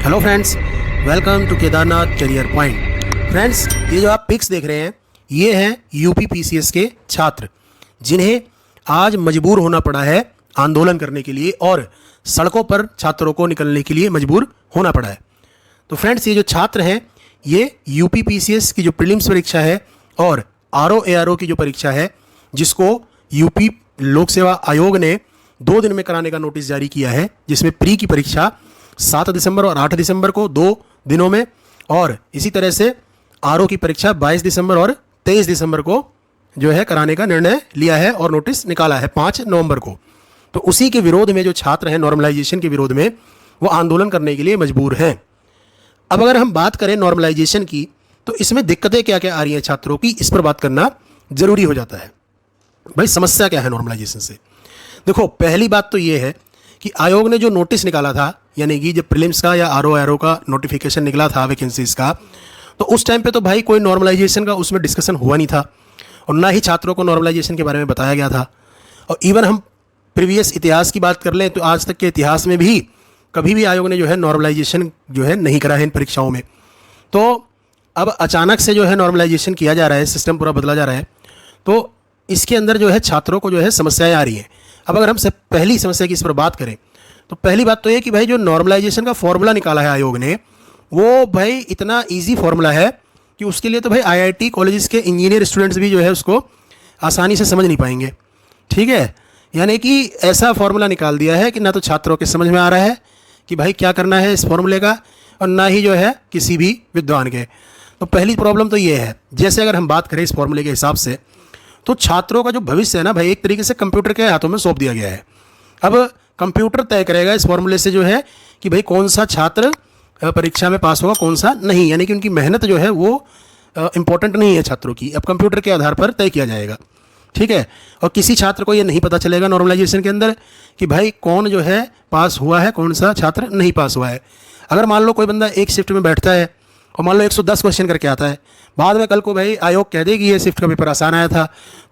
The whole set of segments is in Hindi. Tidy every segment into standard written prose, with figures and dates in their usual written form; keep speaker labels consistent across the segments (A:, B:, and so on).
A: Hello friends, welcome to Kedarnath career point. Friends, ये जो आप पिक्स देख रहे हैं ये हैं यूपी पीसीएस के छात्र जिन्हें आज मजबूर होना पड़ा है आंदोलन करने के लिए और सड़कों पर छात्रों को निकलने के लिए मजबूर होना पड़ा है। तो फ्रेंड्स, ये जो छात्र हैं ये यूपी पीसीएस की जो प्रीलिम्स परीक्षा है और आरओ एआरओ की जो परीक्षा है जिसको यूपी लोक सेवा आयोग ने 2 दिन में कराने का नोटिस जारी किया है, जिसमें प्री की परीक्षा 7 दिसंबर और 8 दिसंबर को 2 दिनों में और इसी तरह से आरओ की परीक्षा 22 दिसंबर और 23 दिसंबर को जो है कराने का निर्णय लिया है और नोटिस निकाला है 5 नवंबर को। तो उसी के विरोध में जो छात्र हैं नॉर्मलाइजेशन के विरोध में वो आंदोलन करने के लिए मजबूर हैं। अब अगर हम बात करें नॉर्मलाइजेशन की तो इसमें दिक्कतें क्या क्या आ रही हैं छात्रों की, इस पर बात करना जरूरी हो जाता है। भाई समस्या क्या है नॉर्मलाइजेशन से? देखो, पहली बात तो ये है कि आयोग ने जो नोटिस निकाला था, यानी कि जब प्रीलिम्स का या आरओ एआरओ का नोटिफिकेशन निकला था वैकेंसीज का, तो उस टाइम पे तो भाई कोई नॉर्मलाइजेशन का उसमें डिस्कशन हुआ नहीं था और ना ही छात्रों को नॉर्मलाइजेशन के बारे में बताया गया था। और इवन हम प्रीवियस इतिहास की बात कर लें तो आज तक के इतिहास में भी कभी भी आयोग ने जो है नॉर्मलाइजेशन जो है नहीं करा है इन परीक्षाओं में। तो अब अचानक से जो है नॉर्मलाइजेशन किया जा रहा है, सिस्टम पूरा बदला जा रहा है, तो इसके अंदर जो है छात्रों को जो है समस्याएं आ रही हैं। अब अगर हम से पहली समस्या की इस पर बात करें तो पहली बात तो ये कि भाई जो नॉर्मलाइजेशन का फॉर्मूला निकाला है आयोग ने वो भाई इतना इजी फॉर्मूला है कि उसके लिए तो भाई आईआईटी कॉलेजेस के इंजीनियर स्टूडेंट्स भी जो है उसको आसानी से समझ नहीं पाएंगे। ठीक है, यानी कि ऐसा फॉर्मूला निकाल दिया है कि ना तो छात्रों के समझ में आ रहा है कि भाई क्या करना है इस फॉर्मूले का और ना ही जो है किसी भी विद्वान के। तो पहली प्रॉब्लम तो ये है। जैसे अगर हम बात करें इस फॉर्मूले के हिसाब से तो छात्रों का जो भविष्य है ना भाई एक तरीके से कंप्यूटर के हाथों में सौंप दिया गया है। अब कंप्यूटर तय करेगा इस फॉर्मूले से जो है कि भाई कौन सा छात्र परीक्षा में पास होगा कौन सा नहीं, यानी कि उनकी मेहनत जो है वो इंपॉर्टेंट नहीं है छात्रों की, अब कंप्यूटर के आधार पर तय किया जाएगा। ठीक है, और किसी छात्र को ये नहीं पता चलेगा नॉर्मलाइजेशन के अंदर कि भाई कौन जो है पास हुआ है कौन सा छात्र नहीं पास हुआ है। अगर मान लो कोई बंदा एक शिफ्ट में बैठता है और मान लो 110 क्वेश्चन करके आता है, बाद में कल को भाई आयोग कह दे कि ये शिफ्ट का पेपर आसान आया था,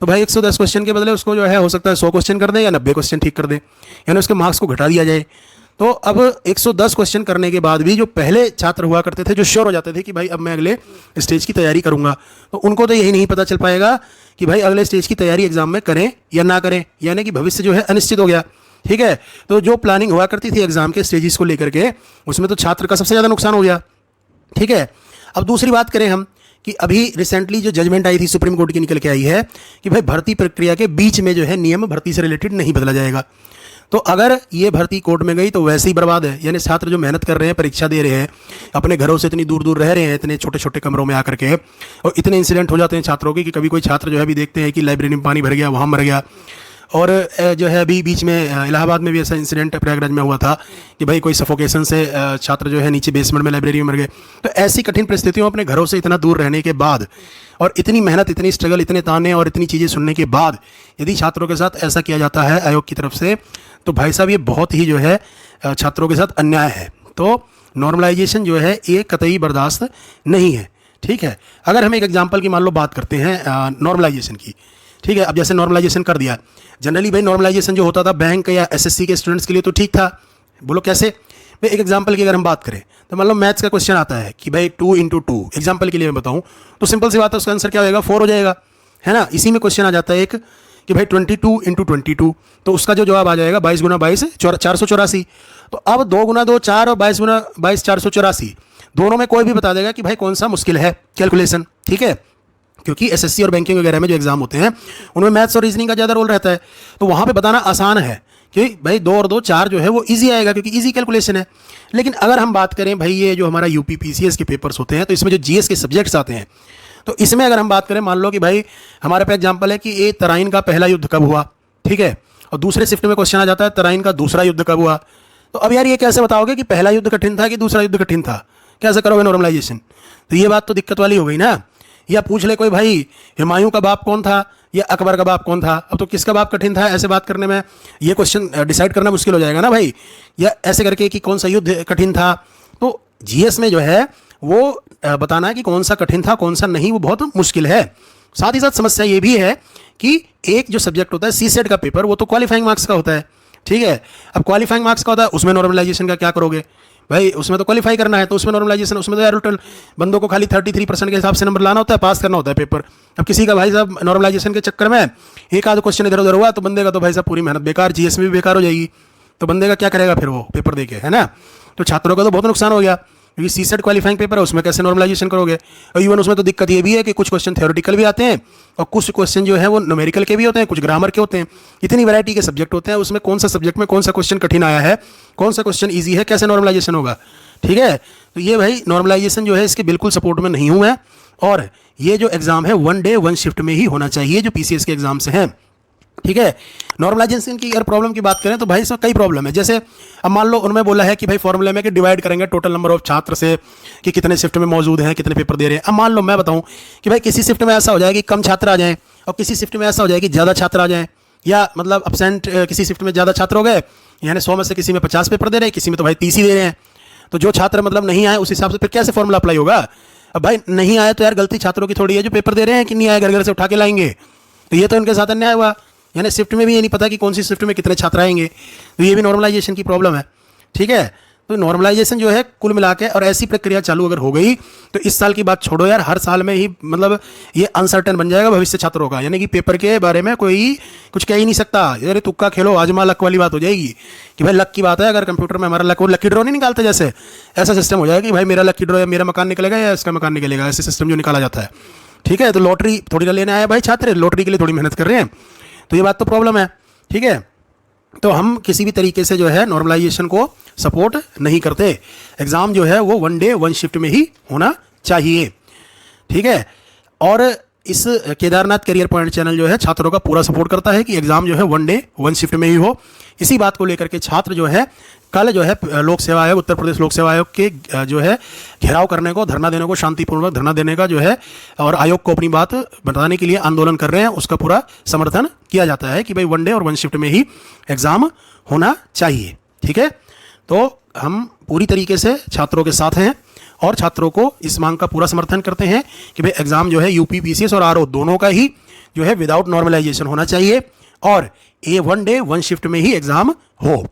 A: तो भाई 110 क्वेश्चन के बदले उसको जो है हो सकता है 100 क्वेश्चन कर दे या 90 क्वेश्चन ठीक कर दे, यानी उसके मार्क्स को घटा दिया जाए। तो अब 110 क्वेश्चन करने के बाद भी जो पहले छात्र हुआ करते थे जो श्योर हो जाते थे कि भाई अब मैं अगले स्टेज की तैयारी करूंगा, तो उनको तो यही नहीं पता चल पाएगा कि भाई अगले स्टेज की तैयारी एग्जाम में करें या ना करें, यानी कि भविष्य जो है अनिश्चित हो गया। ठीक है, तो जो प्लानिंग हुआ करती थी एग्जाम के स्टेजेस को लेकर के उसमें तो छात्र का सबसे ज़्यादा नुकसान हो गया। ठीक है, अब दूसरी बात करें हम कि अभी रिसेंटली जो जजमेंट आई थी सुप्रीम कोर्ट की निकल के आई है कि भाई भर्ती प्रक्रिया के बीच में जो है नियम भर्ती से रिलेटेड नहीं बदला जाएगा। तो अगर ये भर्ती कोर्ट में गई तो वैसे ही बर्बाद है, यानी छात्र जो मेहनत कर रहे हैं परीक्षा दे रहे हैं अपने घरों से इतनी दूर दूर रह रहे हैं इतने छोटे छोटे कमरों में आकर के, और इतने इंसिडेंट हो जाते हैं छात्रों के कि कभी कोई छात्र जो है अभी देखते हैं कि लाइब्रेरी में पानी भर गया वहाँ मर गया। और जो है अभी बीच में इलाहाबाद में भी ऐसा इंसिडेंट प्रयागराज में हुआ था कि भाई कोई सफोकेशन से छात्र जो है नीचे बेसमेंट में लाइब्रेरी में मर गए। तो ऐसी कठिन परिस्थितियों में अपने घरों से इतना दूर रहने के बाद और इतनी मेहनत इतनी स्ट्रगल इतने ताने और इतनी चीज़ें सुनने के बाद यदि छात्रों के साथ ऐसा किया जाता है आयोग की तरफ से तो भाई साहब ये बहुत ही जो है छात्रों के साथ अन्याय है। तो नॉर्मलाइजेशन जो है ये कतई बर्दाश्त नहीं है। ठीक है, अगर हम एक एग्जाम्पल की मान लो बात करते हैं नॉर्मलाइजेशन की। ठीक है, अब जैसे नॉर्मलाइजेशन कर दिया, जनरली भाई नॉर्मलाइजेशन जो होता था बैंक या एसएससी के स्टूडेंट्स के लिए तो ठीक था। बोलो कैसे? भाई एक एग्जांपल की अगर हम बात करें तो मान लो मैथ्स का क्वेश्चन आता है कि भाई 2 × 2, एग्जांपल के लिए मैं बताऊं तो सिंपल सी बात है उसका आंसर क्या होगा 4 हो जाएगा, है ना। इसी में क्वेश्चन आ जाता है एक कि भाई 22 × 22, तो उसका जो जवाब आ जाएगा 22 × 22 484। तो अब 2 × 2 4 और 22 × 22 484, दोनों में कोई भी बता देगा कि भाई कौन सा मुश्किल है कैलकुलेशन। ठीक है, क्योंकि एसएससी और बैंकिंग वगैरह में जो एग्जाम होते हैं उनमें मैथ्स और रीजनिंग का ज़्यादा रोल रहता है, तो वहाँ पे बताना आसान है कि भाई 2 और 2 4 जो है वो इजी आएगा क्योंकि इजी कैलकुलेशन है। लेकिन अगर हम बात करें भाई ये जो हमारा यूपी पीसीएस के पेपर्स होते हैं तो इसमें जो जीएस के सब्जेक्ट्स आते हैं, तो इसमें अगर हम बात करें मान लो कि भाई हमारे पास एग्जाम्पल है कि ये तराइन का पहला युद्ध कब हुआ, ठीक है, और दूसरे शिफ्ट में क्वेश्चन आ जाता है तराइन का दूसरा युद्ध कब हुआ। तो अब यार ये कैसे बताओगे कि पहला युद्ध कठिन था कि दूसरा युद्ध कठिन था, कैसे करोगे नॉर्मलाइजेशन? तो ये बात तो दिक्कत वाली हो गई ना। या पूछ ले कोई भाई हुमायूं का बाप कौन था या अकबर का बाप कौन था, अब तो किसका बाप कठिन था, ऐसे बात करने में ये क्वेश्चन डिसाइड करना मुश्किल हो जाएगा ना भाई। या ऐसे करके कि कौन सा युद्ध कठिन था, तो जीएस में जो है वो बताना है कि कौन सा कठिन था कौन सा नहीं, वो बहुत मुश्किल है। साथ ही साथ समस्या ये भी है कि एक जो सब्जेक्ट होता है सीसेट का पेपर वो तो क्वालिफाइंग मार्क्स का होता है, ठीक है। अब क्वालिफाइंग मार्क्स का होता है उसमें नॉर्मलाइजेशन का क्या करोगे? भाई उसमें तो क्वालिफाई करना है, तो उसमें नॉर्मलाइजेशन, उसमें तो यार बंदों को खाली 33% के हिसाब से नंबर लाना होता है, पास करना होता है पेपर। अब किसी का भाई साहब नॉर्मलाइजेशन के चक्कर में एक आध क्वेश्चन इधर उधर हुआ तो बंदे का तो भाई साहब पूरी मेहनत बेकार, जीएस में भी बेकार हो जाएगी, तो बंदे का क्या करेगा फिर वो पेपर देके, है ना। तो छात्रों का तो बहुत नुकसान हो गया, क्योंकि सीसेट क्वालिफाइंग पेपर है, उसमें कैसे नॉर्मलाइजेशन करोगे। और इवन उसमें तो दिक्कत ये भी है कि कुछ क्वेश्चन थ्योरेटिकल भी आते हैं और कुछ क्वेश्चन जो है वो न्यूमेरिकल के भी होते हैं, कुछ ग्रामर के होते हैं। इतनी वैरायटी के सब्जेक्ट होते हैं, उसमें कौन सा सब्जेक्ट में कौन सा क्वेश्चन कठिन आया है, कौन सा क्वेश्चन ईजी है, कैसे नॉर्मलाइजेशन होगा। ठीक है, तो ये भाई नॉर्मलाइजेशन जो है इसके बिल्कुल सपोर्ट में नहीं हूँ मैं। और ये जो एग्जाम है 1 डे 1 शिफ्ट में ही होना चाहिए, जो पीसीएस के एग्जाम से हैं। ठीक है, नॉर्मलाइजेशन की अगर प्रॉब्लम की बात करें तो भाई इसमें कई प्रॉब्लम है। जैसे अब मान लो उन्होंने बोला है कि भाई फॉर्मूले में कि डिवाइड करेंगे टोटल नंबर ऑफ छात्र से कि कितने शिफ्ट में मौजूद हैं, कितने पेपर दे रहे हैं। अब मान लो मैं बताऊं कि भाई किसी शिफ्ट में ऐसा हो जाए कि कम छात्र आ जाएं और किसी शिफ्ट में ऐसा हो जाए कि ज़्यादा छात्र आ जाएं, या मतलब अपसेंट किसी शिफ्ट में ज़्यादा छात्र हो गए, यानी 100 में से किसी में 50 पेपर दे रहे हैं, किसी में तो भाई 30 ही दे रहे हैं। तो जो छात्र मतलब नहीं आए उस हिसाब से फिर कैसे फॉर्मूला अप्लाई होगा। अब भाई नहीं आए तो यार गलती छात्रों की थोड़ी है जो पेपर दे रहे हैं कि नहीं आए घर घर से उठा के लाएंगे, तो ये तो इनके साथ अन्याय हुआ। यानी शिफ्ट में भी ये नहीं पता कि कौन सी शिफ्ट में कितने छात्र आएंगे, तो ये भी नॉर्मलाइजेशन की प्रॉब्लम है। ठीक है, तो नॉर्मलाइजेशन जो है कुल मिला के, और ऐसी प्रक्रिया चालू अगर हो गई तो इस साल की बात छोड़ो यार, हर साल में ही मतलब ये अनसर्टेन बन जाएगा भविष्य छात्रों का। यानी कि पेपर के बारे में कोई कुछ कह ही नहीं सकता, यार तुक्का खेलो आजमा लक वाली बात हो जाएगी कि भाई लक की बात है। अगर कंप्यूटर में हमारा लक, वो लकी ड्रॉ नहीं निकालते जैसे, ऐसा सिस्टम हो जाएगा कि भाई मेरा लकी ड्रॉ, या मेरा मकान निकलेगा या इसका मकान निकलेगा, ऐसे सिस्टम जो निकाला जाता है। ठीक है, तो लॉटरी थोड़ी ना लेने आया भाई छात्र, लॉटरी के लिए थोड़ी मेहनत कर रहे हैं, तो ये बात तो प्रॉब्लम है। ठीक है, तो हम किसी भी तरीके से जो है नॉर्मलाइजेशन को सपोर्ट नहीं करते। एग्ज़ाम जो है वो 1 डे 1 शिफ्ट में ही होना चाहिए। ठीक है, और इस केदारनाथ करियर पॉइंट चैनल जो है छात्रों का पूरा सपोर्ट करता है कि एग्ज़ाम जो है 1 डे 1 शिफ्ट में ही हो। इसी बात को लेकर के छात्र जो है कल जो है लोक सेवा आयोग, उत्तर प्रदेश लोक सेवा आयोग के जो है घेराव करने को, धरना देने को, शांतिपूर्वक धरना देने का जो है, और आयोग को अपनी बात बताने के लिए आंदोलन कर रहे हैं, उसका पूरा समर्थन किया जाता है कि भाई 1 डे और 1 शिफ्ट में ही एग्ज़ाम होना चाहिए। ठीक है, तो हम पूरी तरीके से छात्रों के साथ हैं और छात्रों को इस मांग का पूरा समर्थन करते हैं कि भाई एग्ज़ाम जो है यूपी पीसीएस और आरओ दोनों का ही जो है विदाउट नॉर्मलाइजेशन होना चाहिए, और 1 डे 1 शिफ्ट में ही एग्ज़ाम हो।